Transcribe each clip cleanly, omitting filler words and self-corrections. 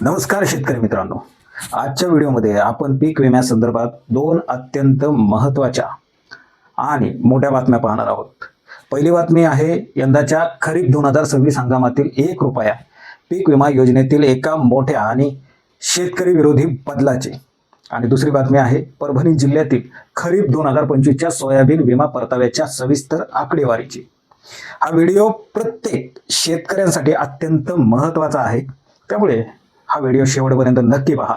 नमस्कार शेतकरी मित्रांनो, आजच्या व्हिडिओमध्ये आपण पीक विम्यासंदर्भात दोन अत्यंत महत्त्वाच्या आणि मोठ्या बातम्या पाहणार आहोत। पहिली बातमी आहे यंदाच्या खरीप 2026 हंगामातील 1 रुपया पीक विमा योजनेतील एका मोठ्या आणि शेतकरी विरोधी बदलाची। आणि दुसरी बातमी आहे परभणी जिल्ह्यातील खरीप 2025च्या सोयाबीन विमा परताव्याच्या सविस्तर आकडेवारीची। हा व्हिडिओ प्रत्येक शेतकऱ्यांसाठी अत्यंत महत्त्वाचा आहे, त्यामुळे हा व्हिडिओ शेवटपर्यंत नक्की पहा।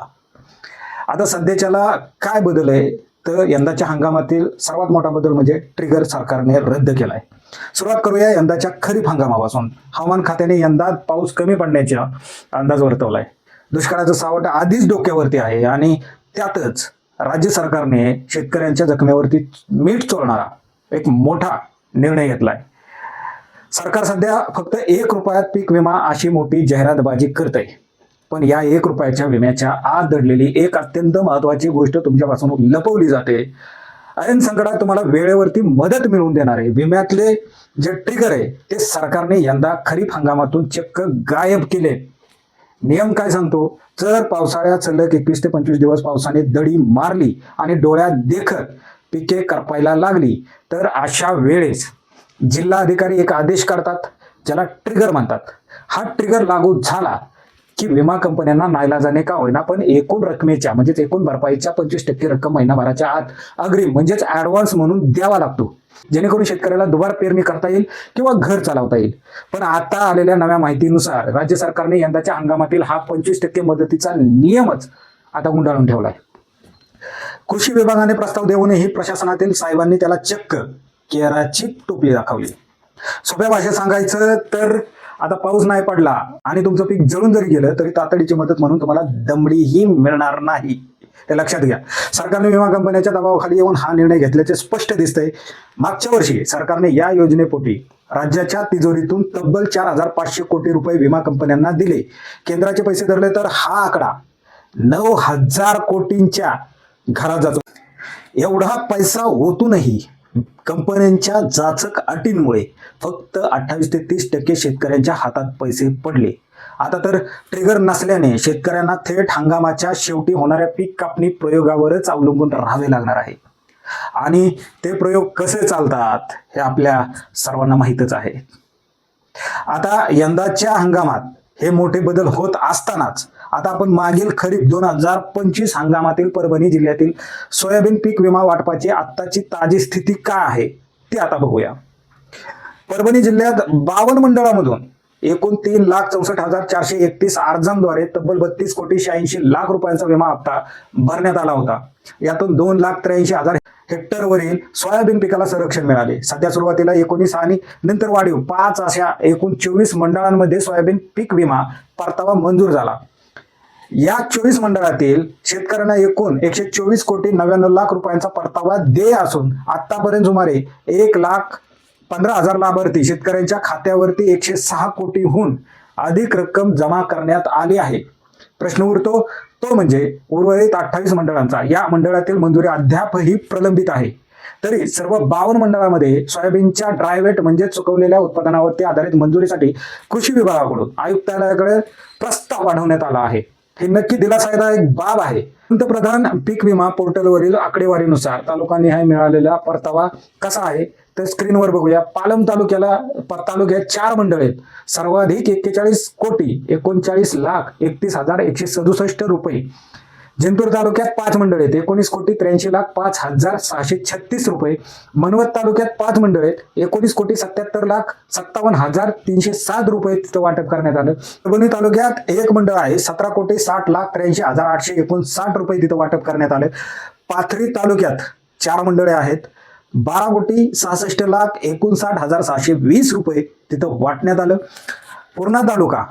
आता सध्याच्याला काय बदल आहे तर यंदाच्या हंगामातील सर्वात मोठा बदल म्हणजे ट्रिगर सरकारने रद्द केलाय। सुरुवात करूया यंदाच्या खरीप हंगामापासून। हवामान खात्याने यंदा पाऊस कमी पडण्याचा अंदाज वर्तवलाय। दुष्काळाचं सावट आधीच डोक्यावरती आहे आणि त्यातच राज्य सरकारने शेतकऱ्यांच्या जखमेवरती मीठ चोळणारा एक मोठा निर्णय घेतलाय। सरकार सध्या फक्त 1 रुपयात पीक विमा अशी मोठी जाहिरातबाजी करतंय, पण या 1 रुपयाच्या विम्याच्या आत दडलेली एक अत्यंत महत्त्वाची गोष्ट तुमच्यापासून लपवली जाते। ऐन संकटात तुम्हाला वेळेवरती मदत मिळवून देणारे विम्यातले जे ट्रिगर आहे ते सरकारने यंदा खरीप हंगामातून चक्क गायब केले। नियम काय सांगतो, जर पावसाळ्यात सलग 21 ते 25 दिवस पावसाने दडी मारली आणि डोळ्यात देखत पिके करपायला लागली तर अशा वेळेस जिल्हा अधिकारी एक आदेश काढतात, ज्याला ट्रिगर म्हणतात। हा ट्रिगर लागू झाला की विमा कंपन्यांना नाईलाजाने का होईना पण एकूण रकमेच्या म्हणजेच एकूण भरपाईच्या 25% रक्कम महिनाभराच्या आत अग्रिम म्हणजेच ऍडव्हान्स म्हणून द्यावा लागतो, जेणेकरून शेतकऱ्याला दुबार पेरणी करता येईल किंवा घर चालवता येईल। पण आता आलेल्या नव्या माहितीनुसार राज्य सरकारने यंदाच्या हंगामातील हा 25% मदतीचा नियमच आता गुंडाळून ठेवलाय। कृषी विभागाने प्रस्ताव देऊनही प्रशासनातील साहेबांनी त्याला चक्क केराची टोपली दाखवली। सोप्या भाषेत सांगायचं तर आता पाऊस नाही पडला आणि तुमचं पीक जळून जरी गेलं तरी तातडीची मदत म्हणून तुम्हाला दमडीही मिळणार नाही, हे लक्षात घ्या। सरकारने विमा कंपन्यांच्या दबावाखाली येऊन हा निर्णय घेतल्याचे स्पष्ट दिसतंय। मागच्या वर्षी सरकारने या योजनेपोटी राज्याच्या तिजोरीतून तब्बल 4500 कोटी रुपये विमा कंपन्यांना दिले। केंद्राचे पैसे धरले तर हा आकडा 9000 कोटींच्या घरात जातो। एवढा पैसा होतूनही कंपन्यांच्या जाचक अटींमुळे फक्त 28 ते 30% शेतकऱ्यांच्या हातात पैसे पडले। आता तर ट्रिगर नसल्याने शेतकऱ्यांना थेट हंगामाच्या शेवटी होणाऱ्या पीक कापणी प्रयोगावरच अवलंबून राहावे लागणार आहे। आणि ते प्रयोग कसे चालतात हे आपल्या सर्वांना माहीतच आहे। आता यंदाच्या हंगामात हे मोठे बदल होत असतानाच आता आपण मागील खरीप 2025 हंगामातील परभणी जिल्ह्यातील सोयाबीन पीक विमा वाटपाची आत्ताची ताजी स्थिती काय आहे ती आता बघूया। परभणी जिल्ह्यात 52 मंडळामधून एकूण 3,64,431 अर्जांद्वारे तब्बल 32 कोटी 86 लाख रुपयांचा विमा हप्ता भरण्यात आला होता। यातून 2,83,000 हेक्टरवरील सोयाबीन पिकाला संरक्षण मिळाले। सध्या सुरुवातीला 19 आणि नंतर वाढीव 5 अशा एकूण 24 मंडळांमध्ये सोयाबीन पीक विमा परतावा मंजूर झाला। या 24 मंडळातील शेतकऱ्यांना एकूण 124 कोटी 99 लाख रुपयांचा परतावा देय असून आतापर्यंत सुमारे 1,15,000 लाभार्थी शेतकऱ्यांच्या खात्यावरती 106 कोटीहून अधिक रक्कम जमा करण्यात आली आहे। प्रश्न उरतो तो म्हणजे उर्वरित 28 मंडळांचा। या मंडळातील मंजुरी अद्यापही प्रलंबित आहे। तरी सर्व 52 मंडळामध्ये सोयाबीनच्या ड्रायवेट म्हणजे चुकवलेल्या उत्पादनावरती आधारित मंजुरीसाठी कृषी विभागाकडून आयुक्तालयाकडे प्रस्ताव पाठवण्यात आला आहे। हे नक्की दिलासादायक बाब आहे। पंतप्रधान पीक विमा पोर्टलवरील आकडेवारीनुसार तालुकानिहाय मिळालेला परतावा कसा आहे तर स्क्रीनवर बघूया। पालम तालुक्यात 4 मंडळ आहेत। सर्वाधिक 41 कोटी 39 लाख 31,167 रुपये। जिंतूर तालुक्यात 5 मंडळ आहेत। 19 कोटी 83 लाख 5,636 रुपये। मनवत तालुक्यात 5 मंडळ आहेत। 19 कोटी 77 लाख 57,307 रुपये तिथं वाटप करण्यात आलं। परभणी तालुक्यात 1 मंडळ आहे। 17 कोटी 60 लाख 83,859 रुपये तिथं वाटप करण्यात आले। पाथरी तालुक्यात 4 मंडळे आहेत। 12 कोटी 66 लाख 59,620 रुपये तिथं वाटण्यात आलं। पूर्णा तालुका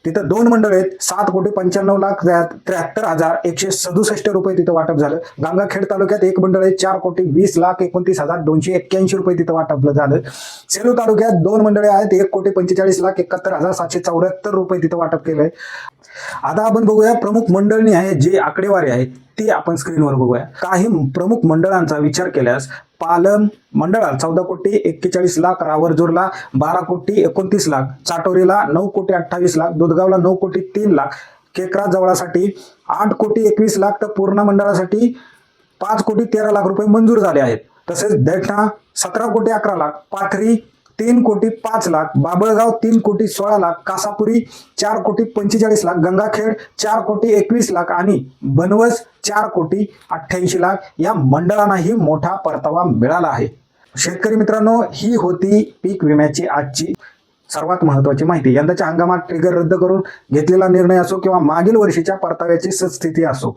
तिथं 2 मंडळ आहेत। 7 कोटी 95 लाख 73,167 रुपये तिथं वाटप झालं। गंगाखेड तालुक्यात 1 मंडळ आहे। 4 कोटी 20 लाख 29,281 रुपये तिथं वाटप झालं। सेलू तालुक्यात 2 मंडळे आहेत। 1 कोटी 45 लाख 71,774 रुपये तिथं वाटप केलंय। आता आपण बघूया प्रमुख मंडळनी आहे जी आकडेवारी आहे ती आपण स्क्रीनवर बघूया। काही प्रमुख मंडळांचा विचार केल्यास पालम मंडळात 14 कोटी 41 लाख, रावरजोरला 12 कोटी 29 लाख, चाटोरीला 9 कोटी 28 लाख, दुधगावला 9 कोटी 3 लाख, केकरा जवळासाठी 8,21,00,000 तर पूर्ण मंडळासाठी 5,13,00,000 रुपये मंजूर झाले आहेत. तसेच दैठणा 17,11,00,000, पाथरी 3,05,00,000, बाबळगाव 3,16,00,000, कासापुरी 4,45,00,000, गंगाखेड 4,21,00,000 आणि बनवस 4,88,00,000 या मंडळांनाही मोठा परतावा मिळाला आहे. शेतकरी मित्रांनो, ही होती पीक विम्याची आजची सर्वात महत्त्वाची माहिती. यंदाच्या हंगामात ट्रिगर रद्द करून घेतलेला निर्णय असो किंवा मागील वर्षीच्या परताव्याची सद्स्थिती असो,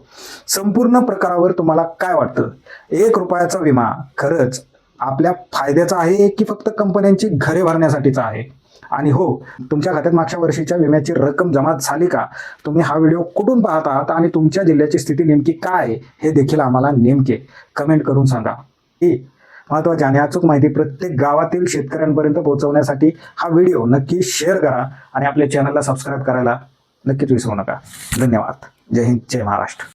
संपूर्ण प्रकारावर तुम्हाला काय वाटतं? 1 रुपयाचा विमा खरंच आपल्या फायद्याचा आहे की फक्त कंपन्यांची घरे भरण्यासाठीचा आहे? आणि हो, तुमच्या खात्यात मागच्या वर्षीच्या विम्याची रक्कम जमा झाली का? तुम्ही हा व्हिडिओ कुठून पाहत आहात आणि तुमच्या जिल्ह्याची स्थिती नेमकी काय आहे हे देखील आम्हाला नेमके कमेंट करून सांगा. ही महत्त्वाची आणि अचूक माहिती प्रत्येक गावातील शेतकऱ्यांपर्यंत पोहोचवण्यासाठी हा व्हिडिओ नक्की शेअर करा आणि आपल्या चॅनलला सबस्क्राईब करायला नक्कीच विसरू नका. धन्यवाद. जय हिंद, जय महाराष्ट्र.